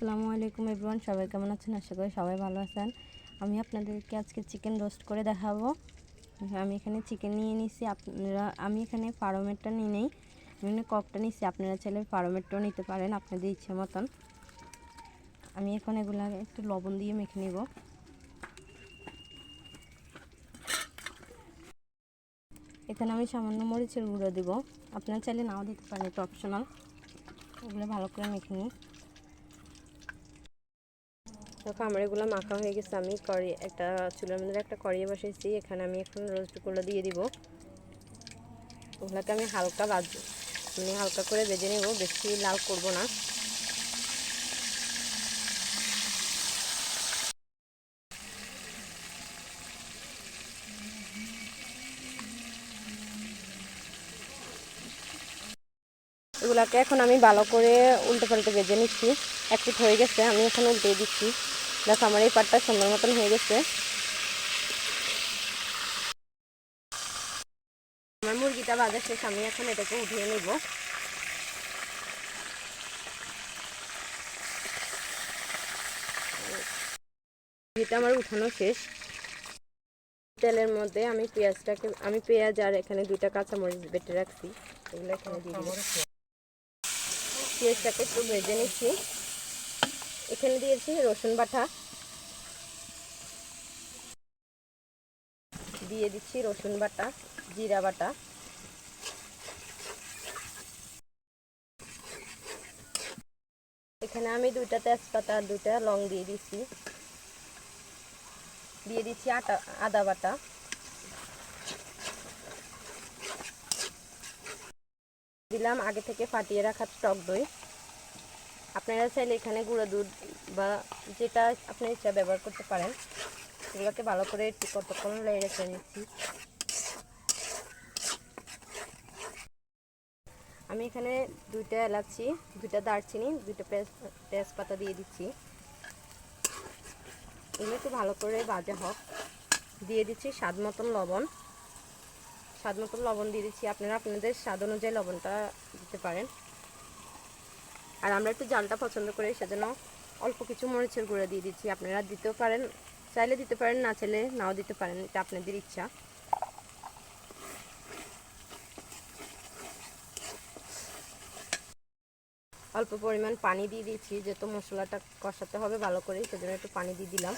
আসসালামু আলাইকুম এভরিওয়ান, সবাই কেমন আছেন? আশা করি সবাই ভালো আছেন। আমি আপনাদেরকে আজকে চিকেন রোস্ট করে দেখাবো। আমি এখানে চিকেন নিয়ে নিছি। আমি এখানে ফার্মেরটা নিয়ে নেই, আমি ককটা নিছি। আপনারা চাইলে ফার্মেরটাও নিতে পারেন আপনাদের ইচ্ছে মতন। আমি এখন এগুলো একটু লবণ দিয়ে মেখে নিব। এখানে আমি সামান্য মরিচের গুঁড়ো দিব, আপনারা চাইলে নাও দিতে পারেন, এটা অপশনাল। এগুলো ভালো করে মেখে নিই। দেখো আমার এগুলো মাখা হয়ে গেছে। আমি একটা চুলার মধ্যে একটা কড়াই বসাইছি। এখানে আমি এখন রোস্টগুলো দিয়ে দিব। ওগুলোকে আমি হালকা করে ভেজে নেব, বেশি লাল করব না। এগুলাকে এখন আমি ভালো করে উল্টে পাল্টে ভেজে নিচ্ছি। এক পিঠ হয়ে গেছে, আমি এখন উল্টে দিচ্ছি। দেখো আমার এই পাটটা সুন্দর মতন হয়ে গেছে। আমার মুরগিটা ভাজা শেষ, আমি এখন এটাকে উঠিয়ে নেব। এটা আমার উঠানো শেষ। তেলের মধ্যে আমি পেঁয়াজ আর এখানে 2টা কাঁচামরিচ বেটে রাখছি, এগুলো এখানে দিয়ে দিব। পেঁয়াজটাকে একটু ভেজে নিচ্ছি। এখানে দিয়েছি রসুন বাটা, দিয়ে দিচ্ছি রসুন বাটা, জিরা বাটা, এখানে আমি 2টা তেজপাতা আর 2টা লং দিয়ে দিচ্ছি। দিয়ে দিচ্ছি আদা বাটা, দিলাম আগে থেকে ফাটিয়ে রাখা টক দই। আপনারা চাইলে এখানে গুঁড়ো দুধ বা যেটা আপনার ইচ্ছা ব্যবহার করতে পারেন। এগুলোকে ভালো করে একটু কতক্ষণ রেখে নিচ্ছি। আমি এখানে 2টা এলাচি, 2টা দারচিনি, 2টা তেজপাতা দিয়ে দিচ্ছি। এগুলো একটু ভালো করে ভাজা হোক। দিয়ে দিচ্ছি স্বাদ মতন লবণ দিয়ে দিচ্ছি। আপনারা আপনাদের স্বাদ অনুযায়ী লবণটা দিতে পারেন। আর আমরা একটু ঝালটা পছন্দ করি, সেজন্য অল্প কিছু মরিচের গুঁড়ো দিয়ে দিচ্ছি। আপনারা দিতেও পারেন, চাইলে দিতে পারেন, না চাইলে নাও দিতে পারেন, এটা আপনাদের ইচ্ছা। অল্প পরিমাণ পানি দিয়ে দিচ্ছি, যেহেতু মশলাটা কষাতে হবে ভালো করে, সেজন্য একটু পানি দিয়ে দিলাম।